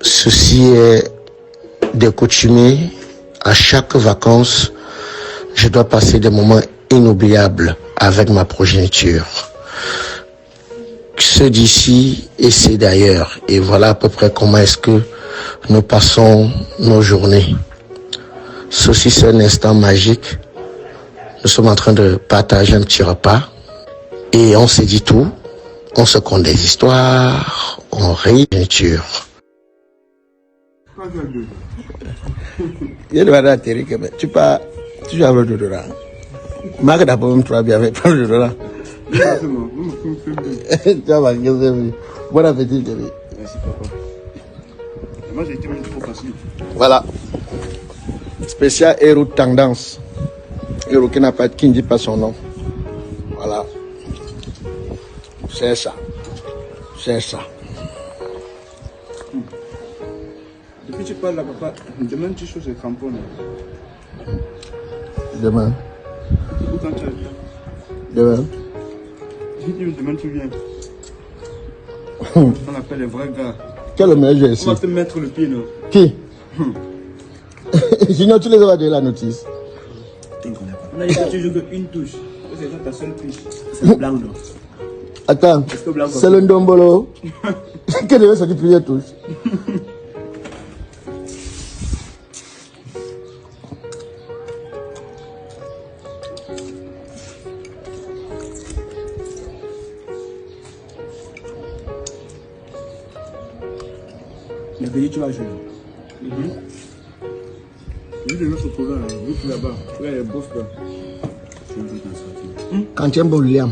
Ceci est des coutumiers. À chaque vacances, je dois passer des moments inoubliables avec ma progéniture. Ceux d'ici et ceux d'ailleurs. Et voilà à peu près comment est-ce que nous passons nos journées. Ceci, c'est un instant magique. Nous sommes en train de partager un petit repas. Et on se dit tout. On se conte des histoires. On rit, bien sûr. Il y a des balades terribles, mais tu vas avoir le dollar. Marc d'abord, même toi, bien avec le dollar. Bon appétit, Jerry. Merci, papa. Moi, j'ai été même trop facile. Voilà. Spécial héros de tendance. Héros qui ne dit pas son nom. Voilà. C'est ça. C'est ça. Depuis que tu parles là, papa, demain tu choses les crampons. Demain. Ou quand tu as... Demain. Demain tu viens. On appelle les vrais gars. Quel est le meilleur ici? On va te mettre le pied, non? Qui? Sinon, tu les as donné la notice. On a dit que tu joues qu'une touche. C'est ta seule touche. C'est blanc, non? Attends, c'est le ndombolo. Quelle est cette première touche? Mercredi, tu vas jouer. Je vais mettre ce programme là, juste là-bas. Regarde les boss là. Quand tu aimes William.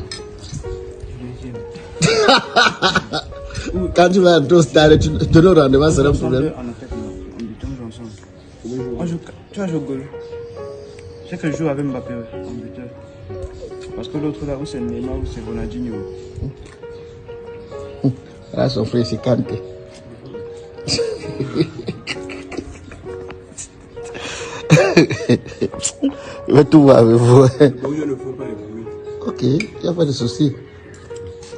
Quand tu vas à Tostar, tu te donnes rendez-vous, c'est un problème. Tu vas jouer au goal. Je sais que je joue avec Mbappé en buteur. Parce que l'autre là, où c'est Neymar, où c'est Ronaldinho. Là, son frère, c'est Kanté. Je vais tout voir avec vous. Ok, il n'y a pas de souci.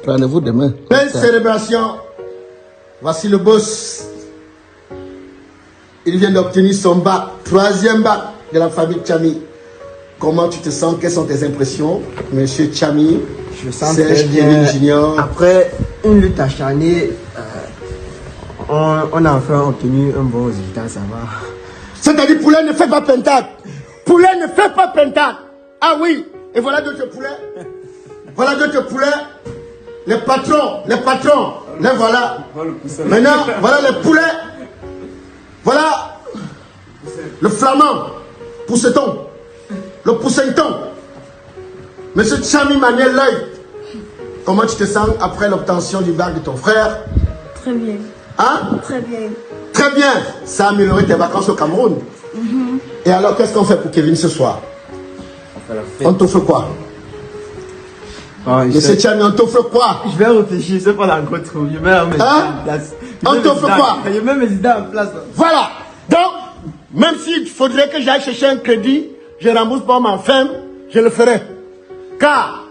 Rendez-vous demain. Belle célébration. Voici le boss. Il vient d'obtenir son bac, 3e bac de la famille Chami. Comment tu te sens? Quelles sont tes impressions, monsieur Chami? Je me sens très bien. Après une lutte acharnée, on a enfin obtenu un bon résultat, ça va. C'est-à-dire, poulet ne fait pas pentacle. Poulet ne fait pas pentacle. Ah oui, et voilà d'autres poulets. Voilà d'autres poulets. Les patrons, les voilà. Maintenant, voilà les poulets. Voilà le flamand, pousseton, le pousseton. Monsieur Chami Manuel Lloyd, comment tu te sens après l'obtention du bac de ton frère? Très bien. Hein? Très bien. Très bien. Ça a amélioré tes vacances au Cameroun. Et alors, qu'est-ce qu'on fait pour Kevin ce soir? On t'offre quoi? Monsieur Chami, on t'offre quoi? Je vais réfléchir, c'est pas encore trop. Je mets mes idées en place. On t'offre quoi? Je mets mes idées en place. Voilà. Donc, même s'il faudrait que j'aille chercher un crédit, je rembourse pas ma femme, je le ferai. Car,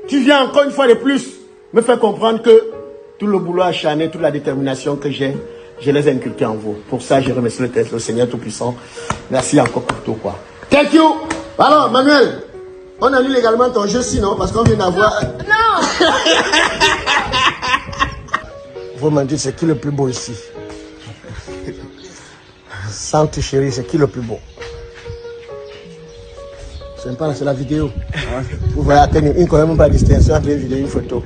tu viens encore une fois de plus me faire comprendre que tout le boulot acharné, toute la détermination que j'ai, je les ai inculqués en vous. Pour ça, je remercie le Seigneur Tout-Puissant. Merci encore pour tout, quoi. Thank you. Alors, Manuel, on annule également ton jeu, sinon, parce qu'on vient d'avoir... Non. Vous me dites, c'est qui le plus beau ici? Sans te chérir, c'est qui le plus beau? C'est pas c'est la vidéo. Vous voyez, il n'y a quand même pas de distinction entre une vidéo et une photo.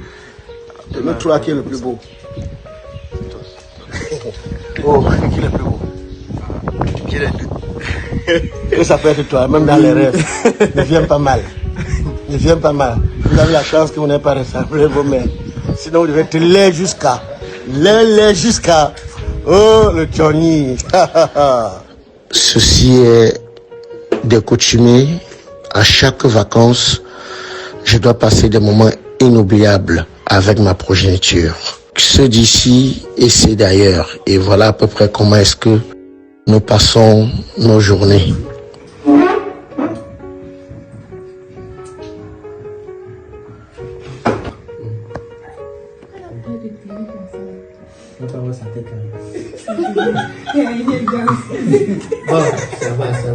De nous trois, qui est le plus beau? Oh, qui est le plus beau? Qui est le plus beau? Ça peut être toi, même dans les rêves. Ne viens pas mal. Ne viens pas mal. Vous avez la chance que vous n'avez pas ressemblé vos mères. Sinon, vous devez être laid jusqu'à... Oh, le Johnny. Ceci est des coutumiers. À chaque vacances, je dois passer des moments inoubliables avec ma progéniture. Ceux d'ici et ceux d'ailleurs. Et voilà à peu près comment est-ce que nous passons nos journées. Je vais pas voir sa tête là. Bon, ça va. Ça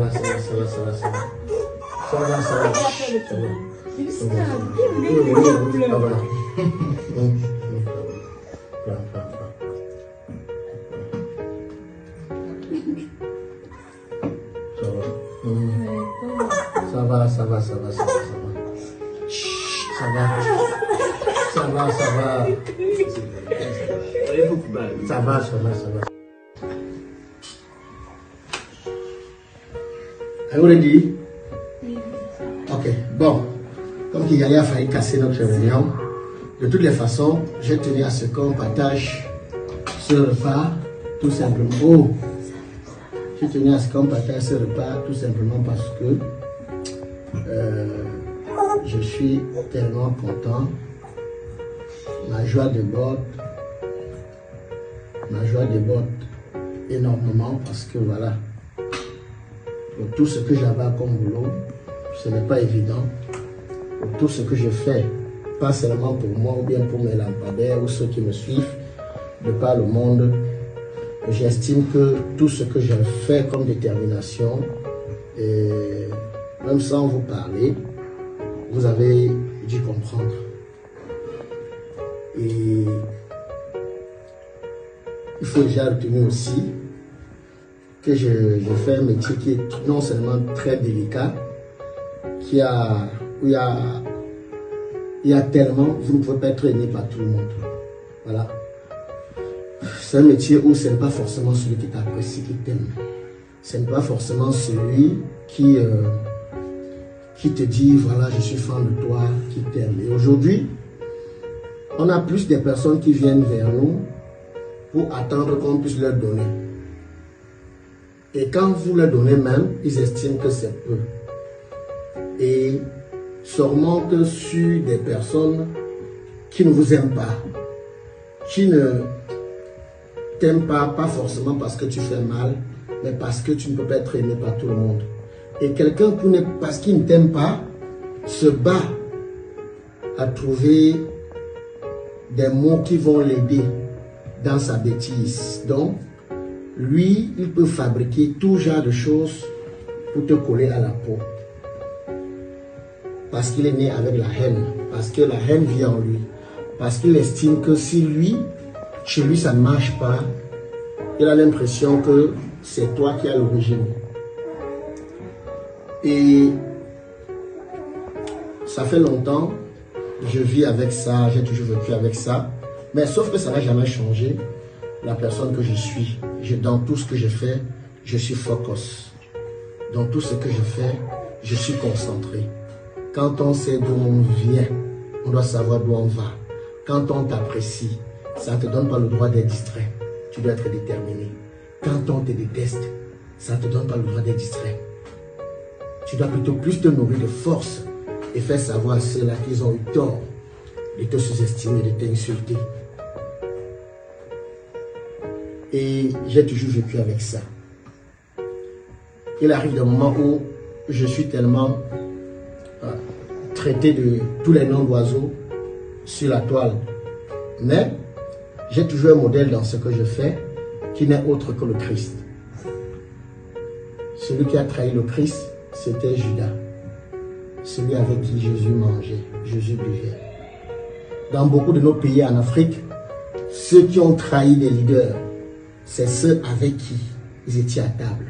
va. Ça va. Are you ready? Ok, bon. Comme Kigali a failli casser notre réunion, de toutes les façons, j'ai tenu à ce qu'on partage ce repas tout simplement. Oh! J'ai tenu à ce qu'on partage ce repas tout simplement parce que je suis tellement content. Ma joie déborde énormément parce que voilà, pour tout ce que j'avais comme boulot, ce n'est pas évident. Pour tout ce que je fais, pas seulement pour moi ou bien pour mes lampadaires ou ceux qui me suivent de par le monde, j'estime que tout ce que j'ai fait comme détermination, et même sans vous parler, vous avez dû comprendre. Et il faut déjà retenir aussi que je fais un métier qui est non seulement très délicat, où il y a tellement, vous ne pouvez pas être aimé par tout le monde. Voilà. C'est un métier où ce n'est pas forcément celui qui t'apprécie, qui t'aime. Ce n'est pas forcément celui qui te dit, voilà, je suis fan de toi, qui t'aime. Et aujourd'hui, on a plus de personnes qui viennent vers nous pour attendre qu'on puisse leur donner. Et quand vous leur donnez même, ils estiment que c'est peu. Et sûrement que sur des personnes qui ne vous aiment pas, qui ne t'aiment pas forcément parce que tu fais mal, mais parce que tu ne peux pas être aimé par tout le monde. Et quelqu'un parce qu'il ne t'aime pas, se bat à trouver des mots qui vont l'aider dans sa bêtise. Donc, lui, il peut fabriquer tout genre de choses pour te coller à la peau. Parce qu'il est né avec la haine. Parce que la haine vient en lui. Parce qu'il estime que si lui, chez lui, ça ne marche pas, il a l'impression que c'est toi qui as l'origine. Et ça fait longtemps, je vis avec ça, j'ai toujours vécu avec ça. Mais sauf que ça n'a jamais changé la personne que je suis. Dans tout ce que je fais, je suis focus. Dans tout ce que je fais, je suis concentré. Quand on sait d'où on vient, on doit savoir d'où on va. Quand on t'apprécie, ça ne te donne pas le droit d'être distrait. Tu dois être déterminé. Quand on te déteste, ça ne te donne pas le droit d'être distrait. Tu dois plutôt plus te nourrir de force et faire savoir à ceux-là qu'ils ont eu tort de te sous-estimer, de t'insulter. Et j'ai toujours vécu avec ça. Il arrive des moments où je suis tellement traité de tous les noms d'oiseaux sur la toile. Mais j'ai toujours un modèle dans ce que je fais qui n'est autre que le Christ. Celui qui a trahi le Christ, c'était Judas. Celui avec qui Jésus mangeait, Jésus buvait. Dans beaucoup de nos pays en Afrique, ceux qui ont trahi les leaders, c'est ceux avec qui ils étaient à table.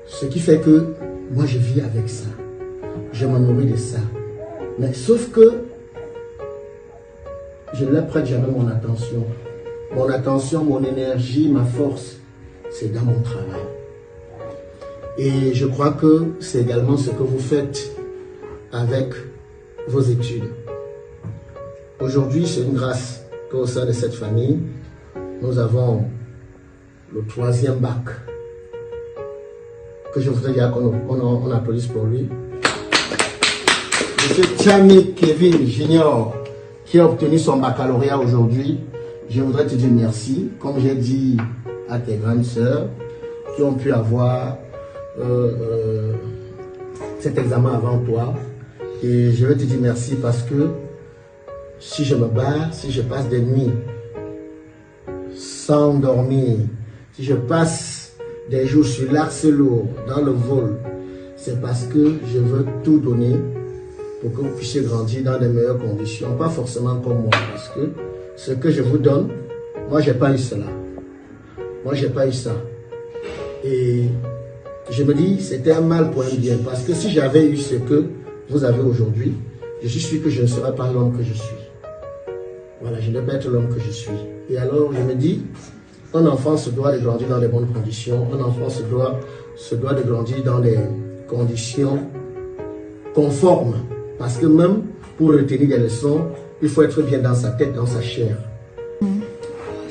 Ce qui fait que moi je vis avec ça. Je me nourris de ça. Mais sauf que je ne leur prête jamais mon attention. Mon attention, mon énergie, ma force, c'est dans mon travail. Et je crois que c'est également ce que vous faites avec vos études. Aujourd'hui, c'est une grâce qu'au sein de cette famille, nous avons le 3e bac. Que je voudrais dire qu'on applaudisse pour lui. Monsieur Tchami Kevin Junior, qui a obtenu son baccalauréat aujourd'hui, je voudrais te dire merci, comme j'ai dit à tes grandes sœurs, qui ont pu avoir cet examen avant toi. Et je vais te dire merci parce que si je me bats, si je passe des nuits sans dormir, si je passe des jours sur l'axe lourd, dans le vol, c'est parce que je veux tout donner pour que vous puissiez grandir dans de meilleures conditions. Pas forcément comme moi, parce que ce que je vous donne, moi, j'ai pas eu cela. Moi, j'ai pas eu ça. Et je me dis, c'était un mal pour un bien. Parce que si j'avais eu ce que vous avez aujourd'hui, je suis sûr que je ne serais pas l'homme que je suis. Voilà, je ne vais pas être l'homme que je suis. Et alors, je me dis, un enfant se doit de grandir dans de bonnes conditions. Un enfant se doit de grandir dans des conditions conformes. Parce que même pour retenir des leçons, il faut être bien dans sa tête, dans sa chair.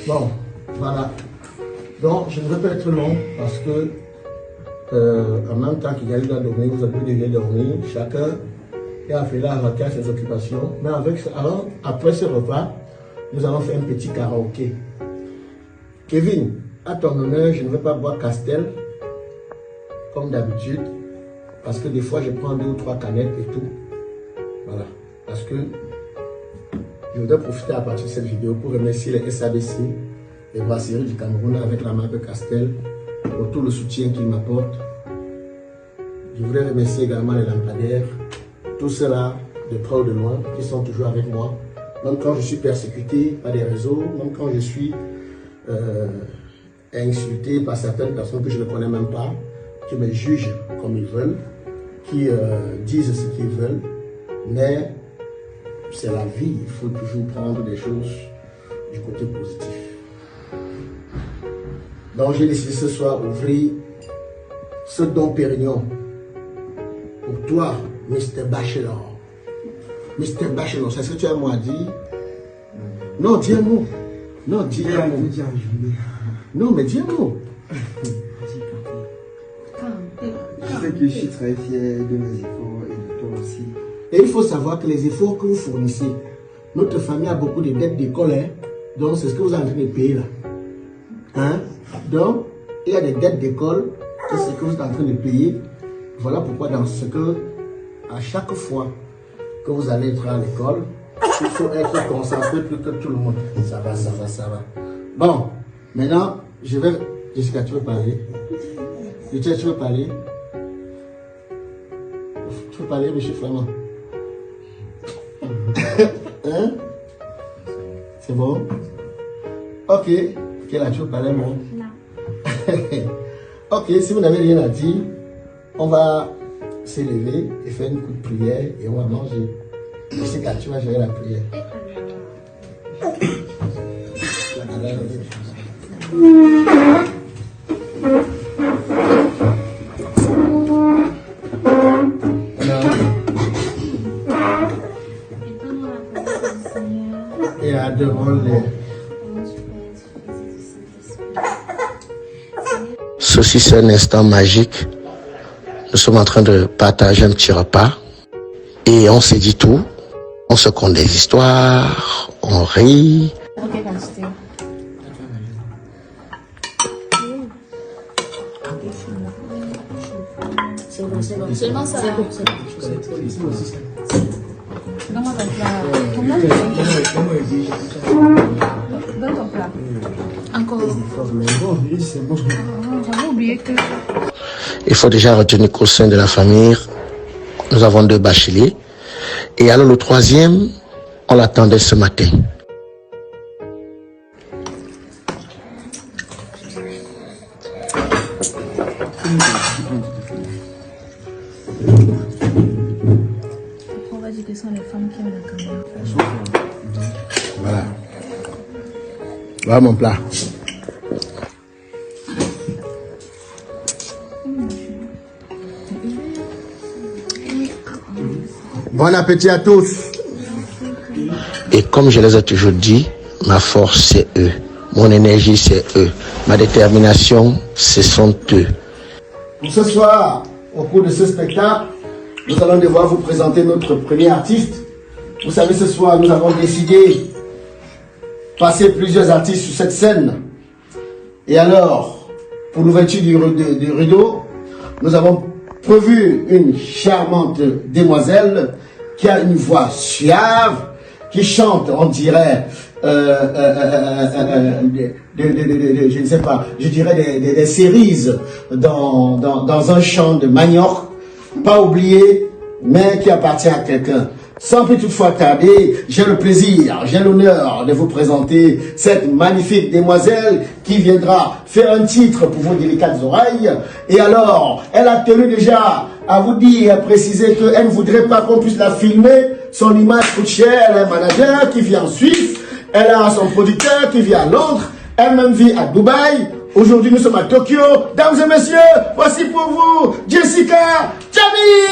Bon, voilà. Donc, je ne veux pas être long parce que en même temps qu'il y a eu la dormir, vous avez déjà dormir. Chacun est appelé à vaquer à ses occupations. Mais après ce repas, nous allons faire un petit karaoké. Kevin, à ton honneur, je ne veux pas boire Castel comme d'habitude. Parce que des fois, je prends 2 ou 3 canettes et tout. Voilà. Parce que je voudrais profiter à partir de cette vidéo pour remercier les SABC, les brasseries du Cameroun avec la marque Castel, pour tout le soutien qu'ils m'apportent. Je voudrais remercier également les lampadaires, tous ceux-là, de près ou de loin, qui sont toujours avec moi. Même quand je suis persécuté par des réseaux, même quand je suis insulté par certaines personnes que je ne connais même pas, qui me jugent comme ils veulent, qui disent ce qu'ils veulent, mais c'est la vie, il faut toujours prendre des choses du côté positif. Donc j'ai décidé ce soir d'ouvrir ce Dom Pérignon pour toi, Mr. Bachelor. Mr. Bachelor, c'est ce que tu as à moi dire? Non, dis un mot. Non, dis un mot. Non, mais dis un mot. Je sais que je suis très fier de mes efforts et de toi aussi. Et il faut savoir que les efforts que vous fournissez, notre famille a beaucoup de dettes d'école, hein? Donc c'est ce que vous êtes en train de payer là. Hein? Donc, il y a des dettes d'école, c'est ce que vous êtes en train de payer. Voilà pourquoi dans ce que, à chaque fois que vous allez être à l'école, il faut être concentré plus que tout le monde. Ça va, ça va, ça va. Bon, maintenant, je vais... Jessica, tu veux parler? Richard, tu veux parler? Tu veux parler, monsieur Flamand? Hein? C'est bon? Ok. Quelle a tu veux parler, moi? Non. Ok, si vous n'avez rien à dire, on va s'élever et faire une coupe de prière et on va manger. Jessica, tu vas gérer la prière. Et adorons-les. Ceci, c'est un instant magique. Nous sommes en train de partager un petit repas. Et on se dit tout. On se conte des histoires. On rit. Seulement ça. Donne-moi ton plat. Donne ton plat. Encore. J'avais oublié que... Il faut déjà retenir qu'au sein de la famille, nous avons 2 bacheliers. Et alors le 3e, on l'attendait ce matin. On va dire que ce sont les femmes qui aiment la caméra. Voilà. Voilà mon plat. Bon appétit à tous. Et comme je les ai toujours dit, ma force c'est eux. Mon énergie c'est eux. Ma détermination, ce sont eux. Pour ce soir, au cours de ce spectacle, nous allons devoir vous présenter notre premier artiste. Vous savez, ce soir, nous avons décidé de passer plusieurs artistes sur cette scène. Et alors, pour l'ouverture du rideau, nous avons prévu une charmante demoiselle qui a une voix suave, qui chante, on dirait, je ne sais pas, je dirais des cerises dans un champ de manioc, pas oublié, mais qui appartient à quelqu'un. Sans plus toutefois tarder, j'ai le plaisir, j'ai l'honneur de vous présenter cette magnifique demoiselle qui viendra faire un titre pour vos délicates oreilles. Et alors, elle a tenu déjà à vous dire, à préciser qu'elle ne voudrait pas qu'on puisse la filmer. Son image coûte cher, elle a un manager qui vit en Suisse, elle a son producteur qui vit à Londres, elle-même vit à Dubaï. Aujourd'hui, nous sommes à Tokyo. Dames et messieurs, voici pour vous Jessica Chami.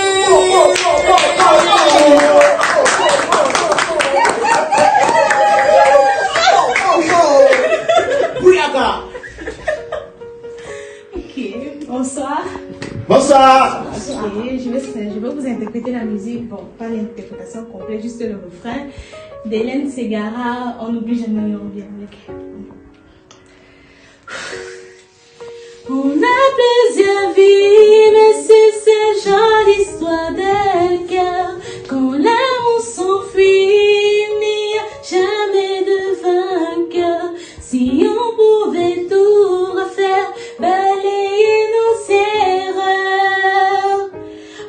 Ok, bonsoir. Bonsoir. Ok, je vais vous interpréter la musique, bon, pas l'interprétation complète, juste le refrain d'Hélène Ségara, On n'oublie jamais, on revient avec. On a plusieurs vies, mais c'est ce genre d'histoire de cœur. Quand l'amour s'enfuit, il n'y a jamais de vainqueur. Si on pouvait tout refaire, balayer nos erreurs.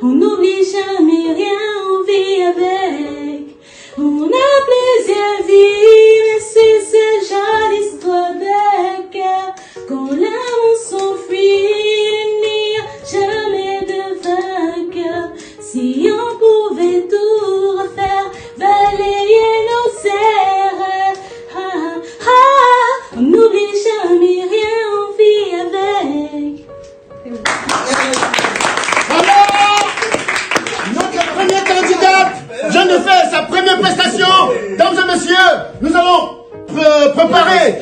On n'oublie jamais rien, on vit avec. On a plusieurs vies, mais c'est ce genre d'histoire de cœur. Quand l'amour s'enfuit, il n'y a jamais de vainqueur. Si on pouvait tout refaire, balayer nos erreurs. Ah, ah, on n'oublie jamais rien, on vit avec. Alors, notre première candidate vient de faire sa première prestation. Dames et messieurs, nous allons préparer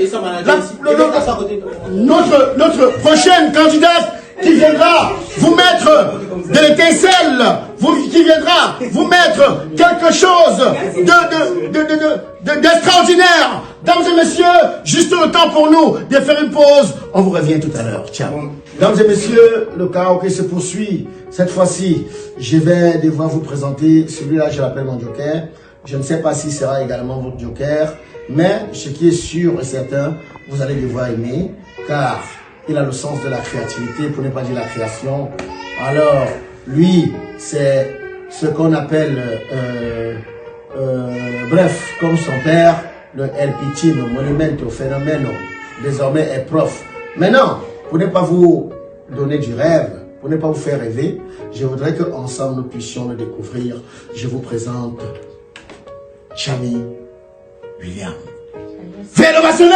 notre prochaine candidate qui viendra vous mettre de l'étincelle, qui viendra vous mettre quelque chose d'extraordinaire. Dames et messieurs, juste le temps pour nous de faire une pause. On vous revient tout à l'heure. Ciao. Dames et messieurs, le karaoké se poursuit. Cette fois-ci, je vais devoir vous présenter celui-là, je l'appelle mon joker. Je ne sais pas s'il sera également votre joker, mais ce qui est sûr et certain, vous allez devoir aimer, car il a le sens de la créativité, pour ne pas dire la création. Alors, lui, c'est ce qu'on appelle, bref, comme son père, le El Pitino, Monumento, Fenomeno, désormais est prof. Maintenant, pour ne pas vous donner du rêve, pour ne pas vous faire rêver, je voudrais qu'ensemble nous puissions le découvrir. Je vous présente Chami William. Fais l'ovationner!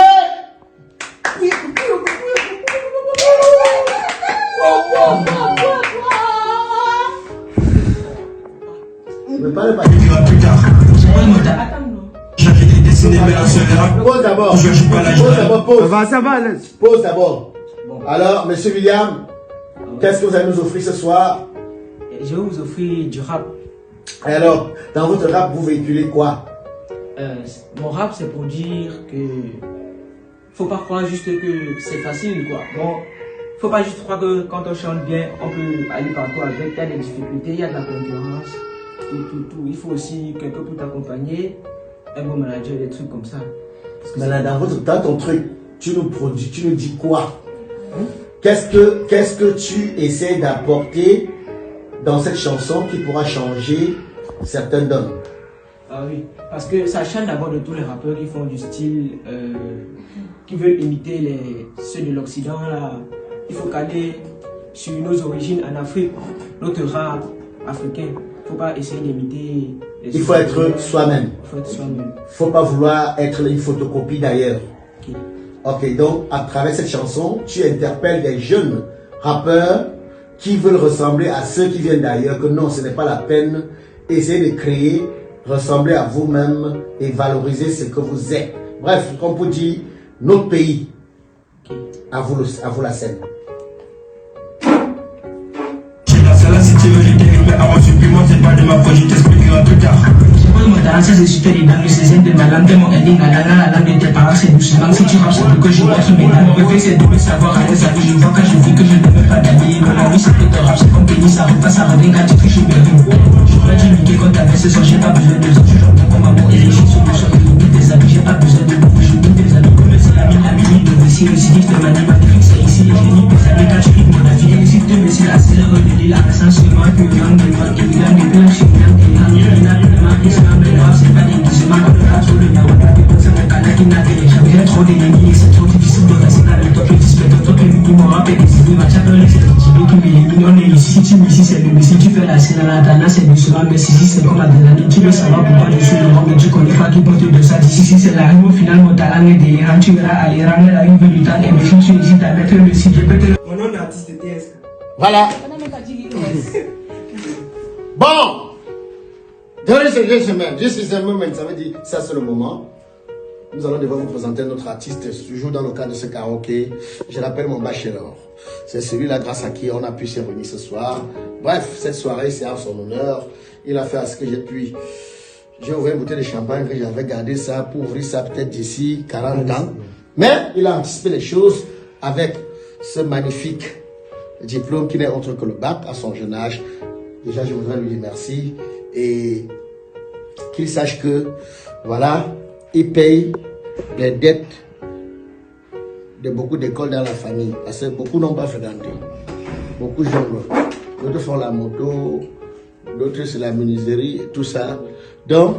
Ne parlez pas. Plus tard. J'avais des dessinées, mais un seul erreur. Pause d'abord. Je joue pas la Pause d'abord, pause. Ça va, laisse. Pause d'abord. Alors, monsieur William, qu'est-ce que vous allez nous offrir ce soir? Je vais vous offrir du rap. Et alors, dans votre rap, vous véhiculez quoi? Mon rap, c'est pour dire que faut pas croire juste que c'est facile, quoi. Bon, faut pas juste croire que quand on chante bien, on peut aller partout avec. Il y a des difficultés, il y a de la concurrence, tout. Il faut aussi quelqu'un pour t'accompagner, un bon manager, des trucs comme ça. Mais là, dans ton truc, tu nous dis quoi? Qu'est-ce que tu essaies d'apporter dans cette chanson qui pourra changer certains d'hommes? Ah oui, parce que ça change d'abord de tous les rappeurs qui font du style, qui veulent imiter ceux de l'Occident là. Il faut caler sur nos origines en Afrique, notre rap africain. Il ne faut pas essayer d'imiter. Il faut être soi-même. Il faut être soi-même. Il ne faut pas vouloir être une photocopie d'ailleurs. Ok, donc à travers cette chanson, tu interpelles des jeunes rappeurs qui veulent ressembler à ceux qui viennent d'ailleurs, que non, ce n'est pas la peine. Essayez de créer, ressembler à vous-même et valoriser ce que vous êtes. Bref, comme vous dit, notre pays. À vous la scène. J'ai la salle si tu veux, je t'ai mais avant supplément, c'est pas de ma faute, je t'expliquerai plus tard. Ça c'est super énorme, je sais de ma langue, de mon ending, la langue de tes parents, c'est doucement. Si tu rappes, c'est que je montre mes dames. Mon réflexe, c'est de me savoir à tes amis. Je vois quand je vis que je ne peux pas gagner. Mon vie, c'est que ton rap, c'est comme pénis, ça repasse, ça revient quand tu touches bien. J'aurais dû niquer quand t'avais ce soir, j'ai pas besoin de ça. Je joue comme un bon et les choses sur le sol, limite des mes amis, j'ai pas besoin de beaucoup, je nique tes amis. Comme c'est la mine de Messi, le cycliste de manie magnifique, c'est ici. Je nique tes amis quand tu rimes mon avis. Le cycle de Messi, la célèbre de l'île, la passant sur moi, que l'on de moi, et l'on de blanc, chez moi, et l'on de blanc, de ma vie, c'est ma belle rap, c'est pas déguisement, comme le rap sur le numéro, c'est mon canal qui n'a rien. J'ai trop d'ennemis, c'est trop difficile de rester dans le top, et tu spends ton top, et lui, mon rap est décidé, ma chapelle, c'est qui m'élimine, on est ici, si tu me c'est le Messi, tu fais la scène à la Tana, c'est doucement, mais si c'est comme Adélaïde, tu veux savoir pourquoi je suis le roi, mais tu connais pas qui porte de ça, si c'est la rime au final, mon talent est délirant, tu verras aller ramener la une du temps, et mais si tu hésites à mettre le site, je peux te le... Mon nom d'artiste est TSK. Voilà. Bon. Ladies and gentlemen, this is the moment. Ça veut dire, ça c'est le moment. Nous allons devoir vous présenter notre artiste, toujours dans le cadre de ce karaoké. Je l'appelle mon bachelor. C'est celui-là grâce à qui on a pu se réunir ce soir. Bref, cette soirée, c'est en son honneur. Il a fait à ce que j'ai pu. J'ai ouvert une bouteille de champagne que j'avais gardé ça pour ouvrir ça peut-être d'ici 40 ans. Mais il a anticipé les choses avec ce magnifique diplôme qui n'est autre que le bac à son jeune âge. Déjà, je voudrais lui dire merci et qu'il sache que, voilà, il paye les dettes de beaucoup d'écoles dans la famille. Parce que beaucoup n'ont pas fréquenté. Beaucoup jonglent. D'autres font la moto, d'autres c'est la menuiserie, tout ça. Donc,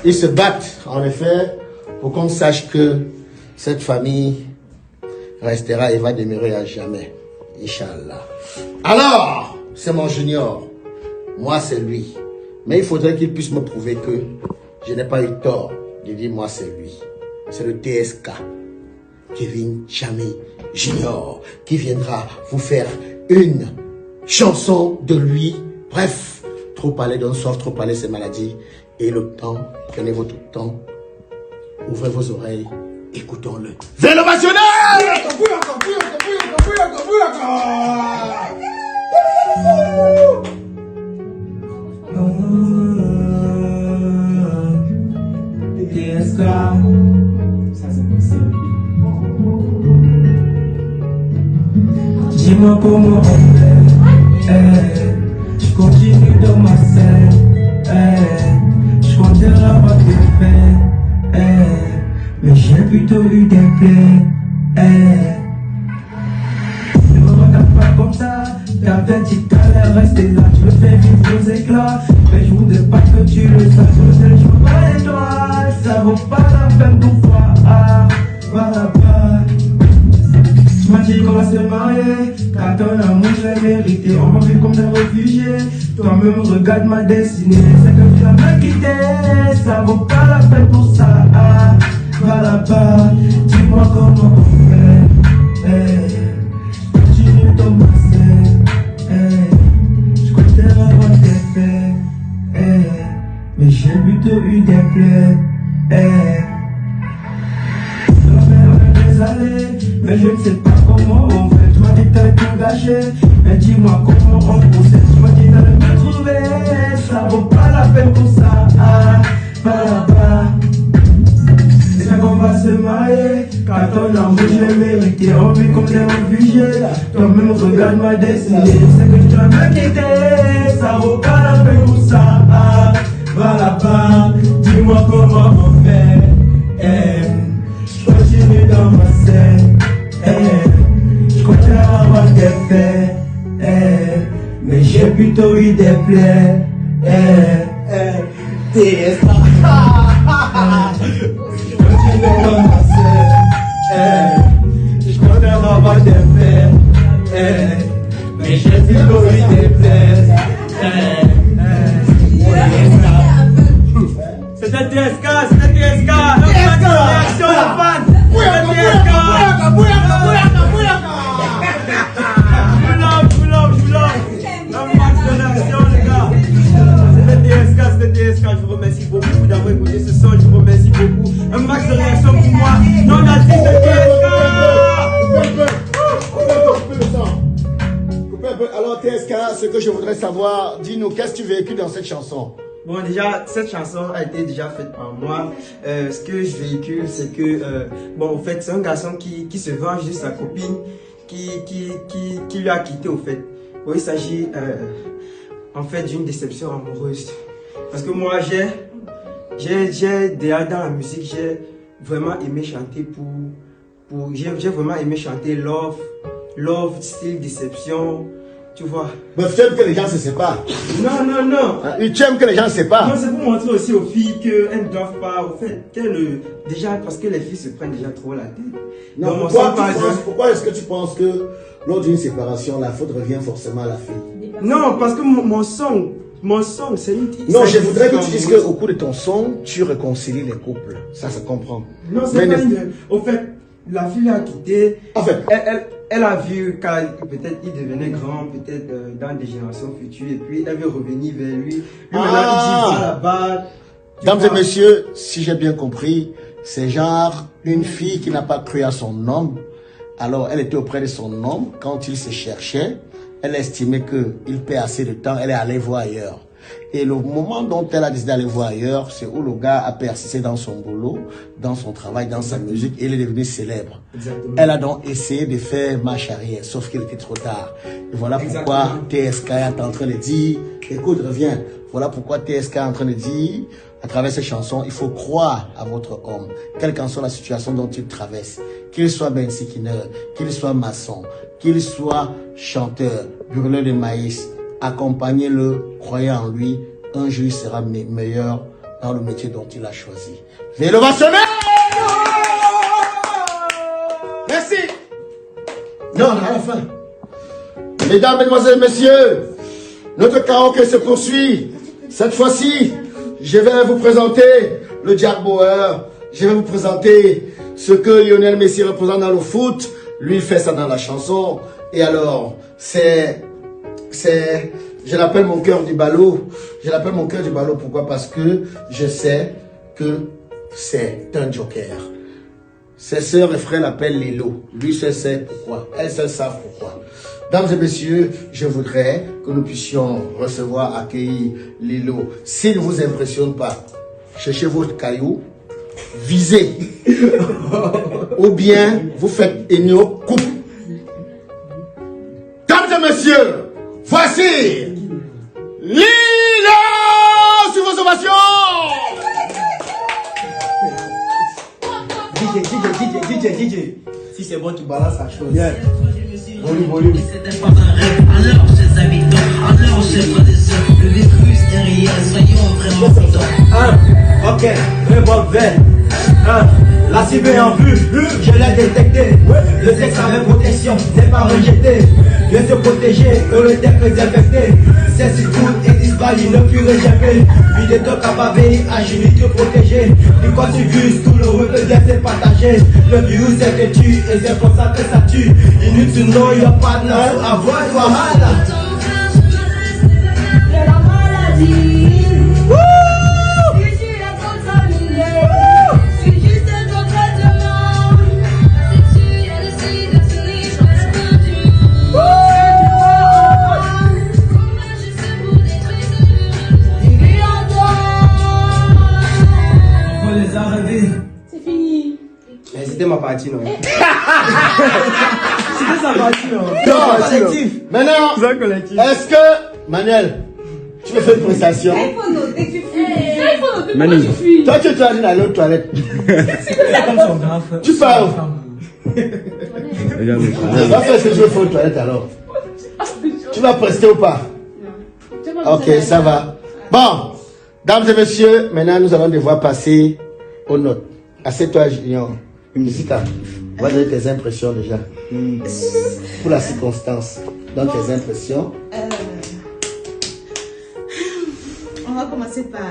ils se battent, en effet, pour qu'on sache que cette famille restera et va demeurer à jamais. Inch'Allah. Alors, c'est mon junior. Moi, c'est lui. Mais il faudrait qu'il puisse me prouver que je n'ai pas eu tort de dire moi, c'est lui. C'est le TSK. Kevin Chamé Junior, qui viendra vous faire une chanson de lui. Bref, trop parler donne soif, trop parler c'est maladie. Et le temps, prenez votre temps, ouvrez vos oreilles, écoutons-le. C'est l'ovationnel! TSK, ça c'est possible. Dis-moi comment on fait, je continue dans ma scène, je compte avoir des faits, mais j'ai plutôt eu des plaies. Ne me regarde pas comme ça, t'avais dit que t'allais rester là, tu me fais vivre aux éclats, mais je voudrais pas que tu le saches, je veux pas d'étoiles, ça vaut pas la peine pour toi, voilà pas. Tu m'as dit qu'on va se marier, car ton amour je l'ai mérité, on m'a vu comme des réfugiés, toi-même regarde ma destinée, c'est que tu vas me quitter, ça vaut pas la peine pour ça, voilà pas, dis-moi comment on fait, continue ton passé, je comptais avoir des faits, mais j'ai plutôt eu des plaies, mais je ne sais pas comment on fait. Tu m'as dit que t'allais tout gâcher, mais dis-moi comment on procède. Tu m'as dit d'aller me trouver, ça vaut pas la peine pour ça, pas là-bas. C'est fait qu'on va se marier, car ton amour je l'ai mérité, on vit comme des réfugiés, toi-même regarde ma destinée, c'est que tu vas me quitter, ça vaut pas la peine pour ça, va là-bas, dis-moi comment on fait, je continue dans ma scène, je compte avoir des faits, mais j'ai plutôt eu des plaies, TSK. Je continue dans ma scène, je compte avoir des faits, mais j'ai plutôt eu des plaies, C'était TSK, c'était TSK, réaction la fan, c'était TSK, je vous remercie beaucoup d'avoir écouté ce son, je vous remercie beaucoup. Un max de réaction pour moi, non d'artiste de TSK. Alors TSK, ce que je voudrais savoir, dis-nous, qu'est-ce que tu véhicules dans cette chanson? Bon, déjà, cette chanson a été déjà faite par moi. Ce que je véhicule, c'est que, bon, en fait, c'est un garçon qui se venge de sa copine qui lui a quitté, au fait. Bon, il s'agit, en fait, d'une déception amoureuse. Parce que moi, J'ai déjà dans la musique, j'ai vraiment aimé chanter j'ai vraiment aimé chanter love, style, déception, tu vois. Mais tu aimes que les gens se séparent. Non. Tu aimes que les gens se séparent. Non, c'est pour montrer aussi aux filles qu'elles ne doivent pas, au fait, déjà parce que les filles se prennent déjà trop la tête. Non, pourquoi est-ce que tu penses que lors d'une séparation, la faute revient forcément à la fille? Non, parce que mon son, c'est une... Non, je voudrais que tu dises qu'au cours de ton son, tu réconcilies les couples. Ça se comprend. Non, c'est pas une... Au fait, la fille a quitté. En fait, elle a vu quand peut-être il devenait grand, peut-être dans des générations futures, et puis elle veut revenir vers lui. Lui maintenant, il dit va là-bas. Dames et messieurs, si j'ai bien compris, c'est genre une fille qui n'a pas cru à son homme. Alors, elle était auprès de son homme quand il se cherchait. Elle estimait qu'il paie assez de temps, elle est allée voir ailleurs. Et le moment dont elle a décidé d'aller voir ailleurs, c'est où le gars a persisté dans son boulot, dans son travail, dans sa musique, et il est devenu célèbre. Exactement. Elle a donc essayé de faire marche arrière, sauf qu'il était trop tard. Et voilà pourquoi TSK est en train de dire, écoute, reviens. Voilà pourquoi TSK est en train de dire, à travers ces chansons, il faut croire à votre homme, quelle qu'en soit la situation dont il traverse. Qu'il soit bensikineur, qu'il soit maçon, qu'il soit chanteur, brûleur de maïs, accompagnez-le, croyez en lui, un jour il sera meilleur dans le métier dont il a choisi. Veuillez le vassonner! Merci! Non, à la fin. Mesdames, mesdemoiselles, messieurs, notre karaoké se poursuit. Cette fois-ci, je vais vous présenter le Jack Bauer. Je vais vous présenter ce que Lionel Messi représente dans le foot. Lui, il fait ça dans la chanson. Et alors, je l'appelle mon cœur du ballot. Je l'appelle mon cœur du ballot. Pourquoi? Parce que je sais que c'est un joker. Ses sœurs et frères l'appellent Lilo. Lui seul sait pourquoi. Elles seules savent pourquoi. Mesdames et messieurs, je voudrais que nous puissions recevoir, accueillir Lilo. S'il ne vous impressionne pas, cherchez votre caillou, visez. Ou bien vous faites Ennio coupe. Mesdames et messieurs, voici Lilo sur vos ovations. DJ. Si c'est bon, tu balances la chose. Yeah. Volume. C'était pas un rêve, alors chers habitants, alors chers frères et sœurs, le virus est réel, soyons vraiment contents. Ok, revolver. La cible est en vue, je l'ai détecté. Le sexe avec protection n'est pas rejeté. Mieux se protéger que le terre désinfecté. C'est si cool et disparaît, ne plus réservé. Vie de ton capable à génie te protéger. Et quand tu vises, tout le repère bien c'est partagé. Le virus est que tu et c'est pour ça que ça tue. Inutile, non, il n'y a pas de nom à voir, voilà. De la maladie. C'est fini. C'était ma partie, non? C'était sa partie, non? Non, collectif. Maintenant, est-ce que, Manuel, tu me fais une prestation? Il faut noter que tu fuis. Manu. Toi, tu dois aller dans l'autre toilette. C'est comme son grand frère. Tu parles. Va faire ce que je veux faire aux toilettes alors. Tu vas prester ou pas? Ok, ça va. Bon, dames et messieurs, maintenant nous allons devoir passer aux notes. Assieds-toi, Junior. Musica, on va donner tes impressions déjà. Pour la circonstance. Donc tes impressions. On va commencer par...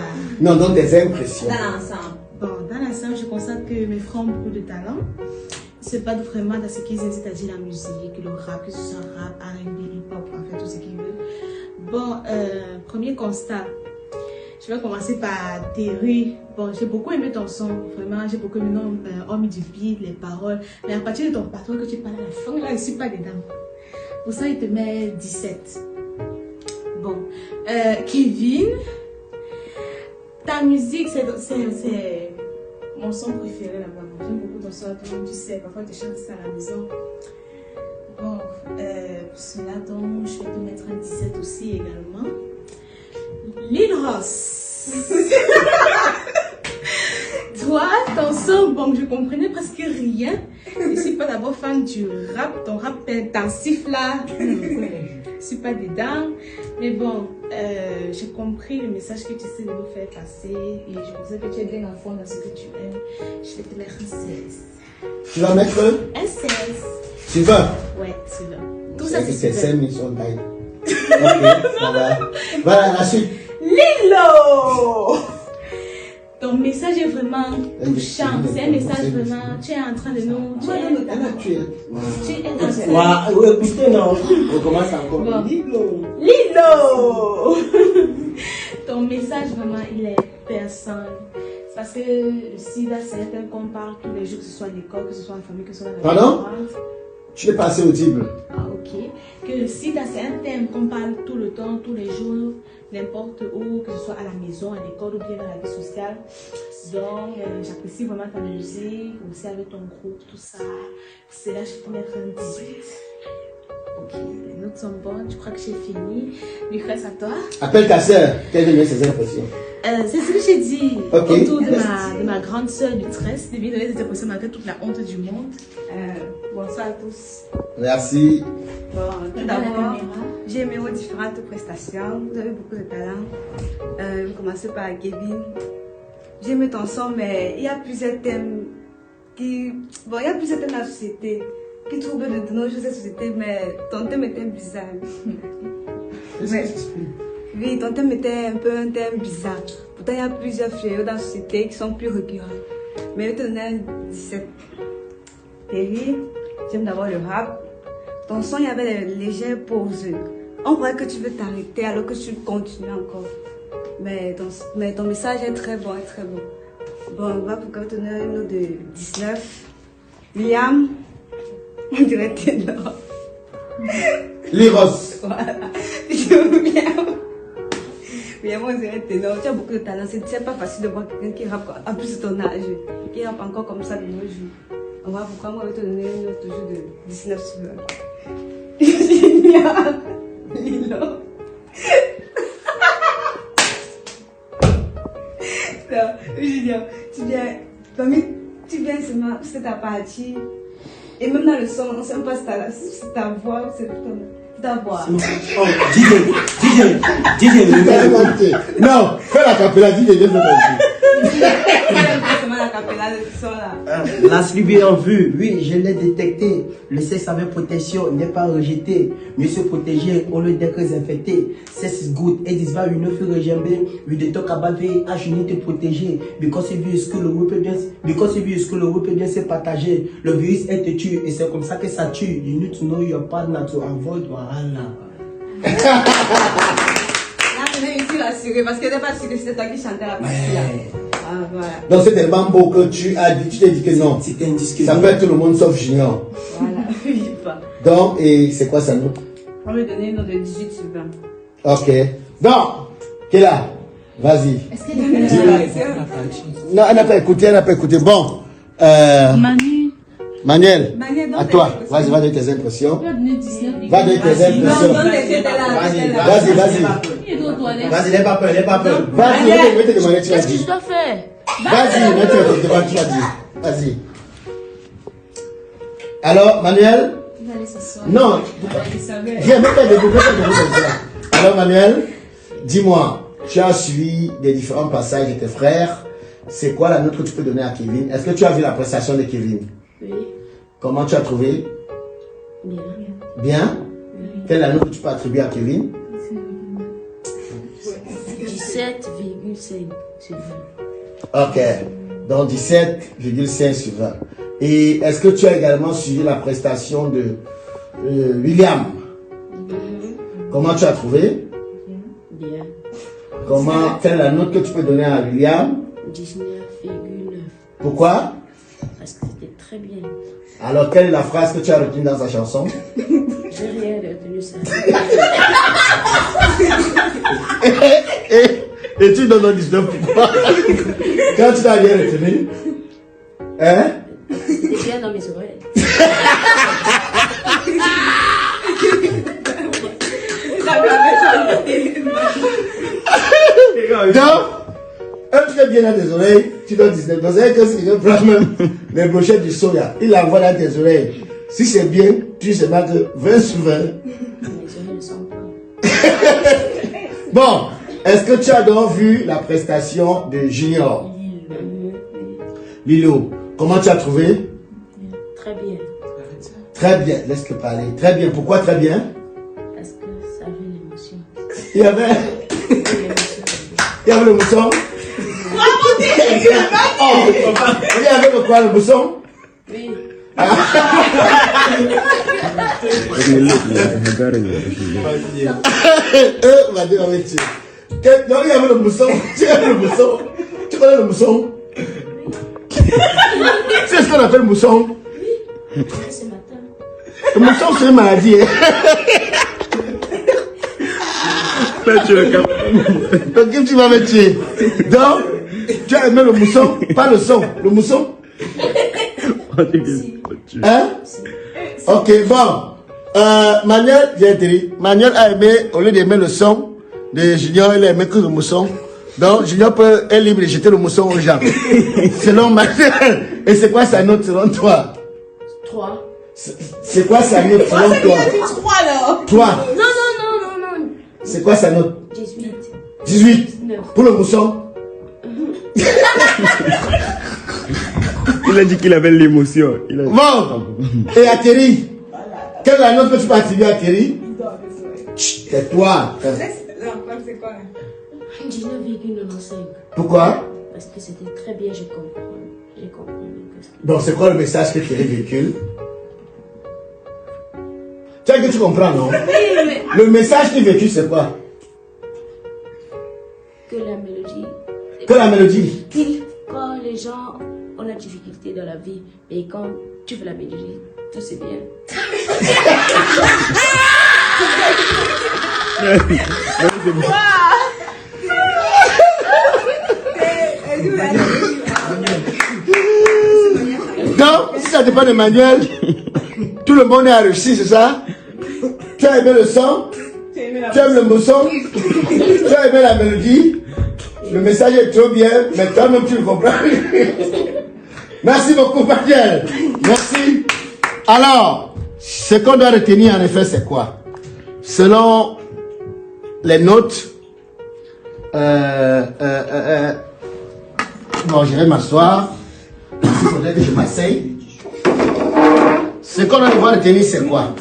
Non, donc tes impressions. Dans l'ensemble. Bon, dans l'ensemble, je constate que mes frères ont beaucoup de talent. Ils se battent vraiment dans ce qu'ils aiment, c'est-à-dire la musique, le rap, que ce soit rap, R&B, hip-hop, en fait, tout ce qu'ils veulent. Bon, premier constat. Je vais commencer par Terry. Bon, j'ai beaucoup aimé ton son, vraiment, j'ai beaucoup aimé hormis du beat, les paroles. Mais à partir de ton patron que tu parles à la fin, là, je ne suis pas dedans. Pour ça, il te met 17. Bon, Kevin, ta musique, c'est mon son préféré là-bas. J'aime beaucoup ton son, tu sais, parfois tu chantes ça à la maison. Bon, pour cela, donc, je vais te mettre un 17 aussi également. Lil Ross. Donc, bon, je comprenais presque rien. Je suis pas d'abord fan du rap, ton rap intensif là. Je suis pas dedans. Mais bon, j'ai compris le message que tu sais de nous faire passer. Et je pensais que tu es bien en fond dans ce que tu aimes. Je vais te mettre un 16. Tu vas mettre Un 16. Sylvain. Ouais, Sylvain. Tout Ça ça, c'est c'est Sylvain. 5 000 son taille. Ok, ça va. Voilà, la suite. Lilo! Ton message est vraiment touchant. C'est un message vraiment. Tu es en train de nous. Tu es un Waouh, écoutez, non. On commence encore. Bon. Lilo. Lilo! Ton message vraiment, il est personne. Parce que le sida, c'est un thème qu'on parle tous les jours, que ce soit à l'école, que ce soit en famille, que ce soit dans la Pardon? Tu n'es pas assez audible. Ah, ok. Que le sida, c'est un thème qu'on parle tout le temps, tous les jours, n'importe où, que ce soit à la maison, à l'école ou bien dans la vie sociale. Donc, j'apprécie vraiment ta musique, aussi avec ton groupe, tout ça. C'est là que je peux mettre un 18. Ok, les notes sont bonnes, je crois que j'ai fini. Mais grâce à toi. Appelle ta sœur. Quelles sont ses impressions? C'est ce que j'ai dit Okay. autour de ma grande sœur du tresse, de bien donner des impressions malgré toute la honte du monde. Bonsoir à tous. Merci. Bon, tout d'abord, j'ai aimé vos différentes prestations. Vous avez beaucoup de talent. Vous commencez par Kevin. J'ai aimé ton son, mais il y a plusieurs thèmes qui. Bon, il y a plusieurs thèmes dans la société qui troublent de nos jours cette société, mais ton thème était bizarre. Oui, ton thème était un peu un thème bizarre. Pourtant, il y a plusieurs fléaux dans la société qui sont plus récurrents. Mais je te donne un 17. Terry, j'aime d'abord le rap. Ton son, il y avait des légères pauses. On croit que tu veux t'arrêter alors que tu continues encore. Mais ton message est très bon, très bon. Bon, on va pourquoi te donner une note de 19. Liam, on dirait ténor. Lyros. Voilà. Liam, on dirait ténor. Tu as beaucoup de talent. C'est pas facile de voir quelqu'un qui rappe en plus de ton âge, qui rappe encore comme ça de nos jours. On va pourquoi moi je vais te donner une note toujours de 19 sur 20. Génial. Lilo. Julien, tu viens seulement, c'est ta partie. Et même dans le son, on ne sait pas si c'est ta voix ou c'est ta voix. Oh, DJ. Non, fais la capella, dis viens de La suivi en vue, oui, je l'ai détecté. Le sexe avec protection n'est pas rejeté. Mieux se protéger au lieu d'être infecté. Sex is good, it is bad, you know, feel rejambé. We dey talk about VIH, you need to protéger. Because if you school, le web peut bien se partager. Le virus est te tue et c'est comme ça que ça tue. You need to know your partner to avoid Wahala. Là, je vais ici l'assurer parce que je n'ai pas su que c'était toi qui chantais la partie là. Ah, voilà. Donc c'est tellement beau que tu t'es dit que non. C'était une discussion. Ça peut être tout le monde sauf Junior. Voilà, oui, pas. Donc, et c'est quoi ça note? On va me donner une note de 18 sur 20. Ok. Donc, Kéla, vas-y. Est-ce qu'elle est Non, elle n'a pas écouté, Bon. Manuel, à toi. Vas-y, va donner tes impressions. Va donner tes impressions. Vas-y. Vas-y, n'aie pas peur. Vas-y, je vais te demander, tu vas Qu'est-ce que dire. je dois faire? Vas-y, je vais te demander, tu vas dire. Vas-y. Alors, Manuel? Non. Viens, mets-toi debout, comme ça. Alors, Manuel, dis-moi, tu as suivi des différents passages de tes frères. C'est quoi la note que tu peux donner à Kevin? Est-ce que tu as vu la prestation de Kevin? Oui. Comment tu as trouvé? Bien. Bien? Quelle est la note que tu peux attribuer à Kevin? 17,5 sur 20. Ok. Donc 17,5 sur 20. Et est-ce que tu as également suivi la prestation de William? Comment tu as trouvé? Bien. Quelle est la note que tu peux donner à William? 19,9. Pourquoi? Parce que c'était très bien. Alors, quelle est la phrase que tu as retenue dans sa chanson? J'ai rien retenu ça. Et tu donnes 19 pourquoi? Quand tu n'as rien retenu? Hein? C'était bien dans mes oreilles. Donc, un truc bien dans tes oreilles. tu dois 19. Dans un cas, si quelqu'un prend même les brochettes du soya, il l'envoie dans tes oreilles. Si c'est bien, tu sais pas que 20 sur 20. Mes oreilles ne sont pas. Bon, est-ce que tu as donc vu la prestation de Junior? Lilo, comment tu as trouvé? Très bien. Très bien, laisse-le parler. Très bien, pourquoi très bien? Parce que ça avait l'émotion. Il y avait... Il y avait le mousson? Oh, il y avait le quoi, le mousson? Oui. Va dire avec tu. Non, il y avait le mousson. Tu as le mousson. Tu connais le mousson? C'est ce qu'on appelle mousson. Oui. Ce matin. Le mousson, c'est une maladie. Donc, tu vas me tuer. Donc, tu as aimé le mousson, pas le son. Le mousson? Hein? Ok, bon. Manuel, j'ai dit, Manuel a aimé, au lieu d'aimer le son de Junior, il a aimé que le mousson. Donc, Junior est libre de jeter le mousson aux gens. Selon Manuel. Et c'est quoi sa note selon toi? 3. C'est quoi sa note selon toi? 3 alors. 3. Non. C'est quoi sa note? 18. 18. 9. Pour le mousson? Il a dit qu'il avait l'émotion. Bon. Et à Thierry? Quelle est la note que tu peux attribuer à Thierry? Tais-toi. C'est quoi? 19,95. Pourquoi? Parce que c'était très bien, j'ai compris. Donc c'est quoi le message que Thierry véhicule? Tu sais que tu comprends, non? Oui, mais... Le message qu'il véhicule, c'est quoi? Que la mélodie... Que la mélodie? Quand les gens ont la difficulté dans la vie, et quand tu fais la mélodie, tout c'est bien. Donc, si ça dépend de Manuel, tout le monde est réussi, c'est ça? Tu as aimé le son? Tu aimes le mousson? Tu as aimé la mélodie? Le message est trop bien, mais toi-même tu le comprends. Merci beaucoup, Manuel. Merci. Alors, ce qu'on doit retenir en effet, c'est quoi? Selon les notes, bon, je vais m'asseoir. Il faudrait que je m'asseye. Ce qu'on doit devoir retenir, c'est quoi?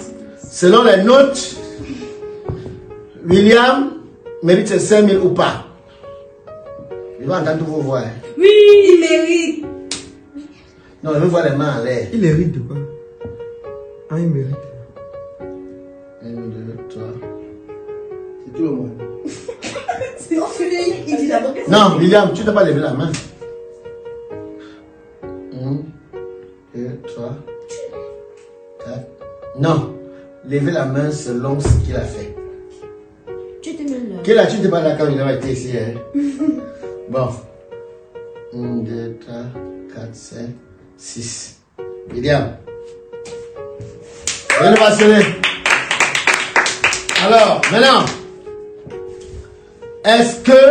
Selon les notes, William mérite ses 5 000 ou pas? Je vais entendre vos voix. Oui, il mérite. Non, je veux voir les mains en l'air. Il hérite de quoi? Ah, il mérite. 1, 2, 3. C'est tout le monde. Il dit d'abord que c'est... Non, William, tu ne dois pas lever la main. 1, 2, 3, 4. Non, levez la main selon ce qu'il a fait. Tu te mets là. Quelle attitude pas là quand il a été ici, hein? Bon. 1, 2, 3, 4, 5, 6. William. Venez passionner. Alors, maintenant, est-ce que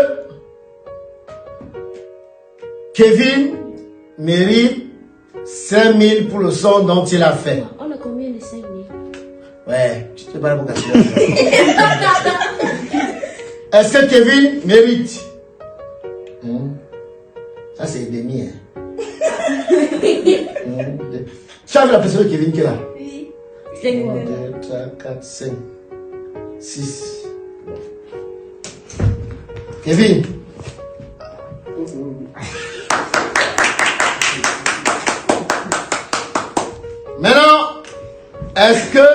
Kevin mérite 5 000 pour le son dont il a fait? On a combien de 5 000? Ouais, tu te parles pour casser. Est-ce que Kevin mérite? Ça c'est demi. Hein? Tu as vu la personne de Kevin qui est là? Oui. 1, 2, 3, 4, 5, 6. Kevin. Maintenant, est-ce que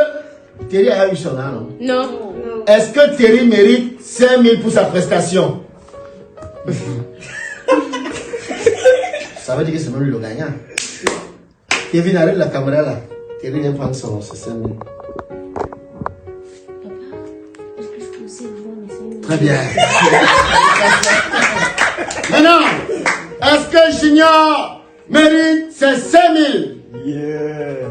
Thierry a eu son nom? Non. Est-ce que Thierry mérite 5 000 pour sa prestation? Ça veut dire que c'est même lui le gagnant. Kevin, arrête la caméra là. Thierry vient prendre son 5 000. Est-ce que je peux aussi avoir mes 5 000? Très bien. Maintenant, est-ce que Junior mérite ses 5 000? Yeah.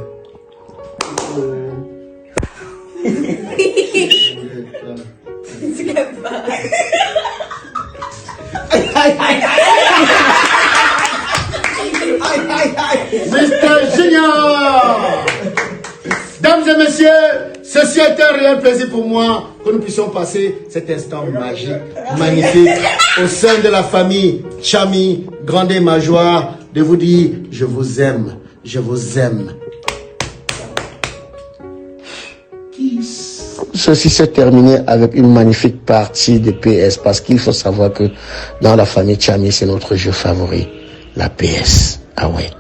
Mr. Junior. Dames et messieurs, ceci est un réel plaisir pour moi que nous puissions passer cet instant magique, magnifique, au sein de la famille Tchami. Grande ma joie de vous dire, je vous aime, je vous aime. Ceci s'est terminé avec une magnifique partie de PS parce qu'il faut savoir que dans la famille Tchami, c'est notre jeu favori, la PS. Ah ouais.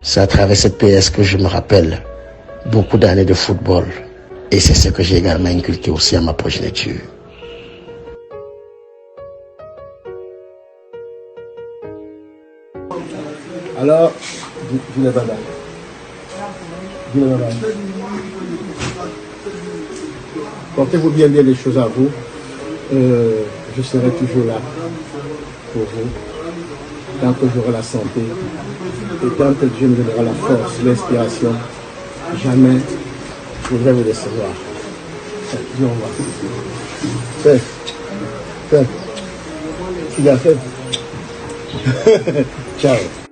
C'est à travers cette PS que je me rappelle beaucoup d'années de football. Et c'est ce que j'ai également inculqué aussi à ma progéniture. Alors, dis-le baba. Dis-le baba. Portez-vous bien les choses à vous. Je serai toujours là pour vous. Tant que j'aurai la santé. Et tant que Dieu me donnera la force, l'inspiration, jamais je voudrais vous décevoir. Dis au revoir. Fais. Tu l'as fait. Ciao.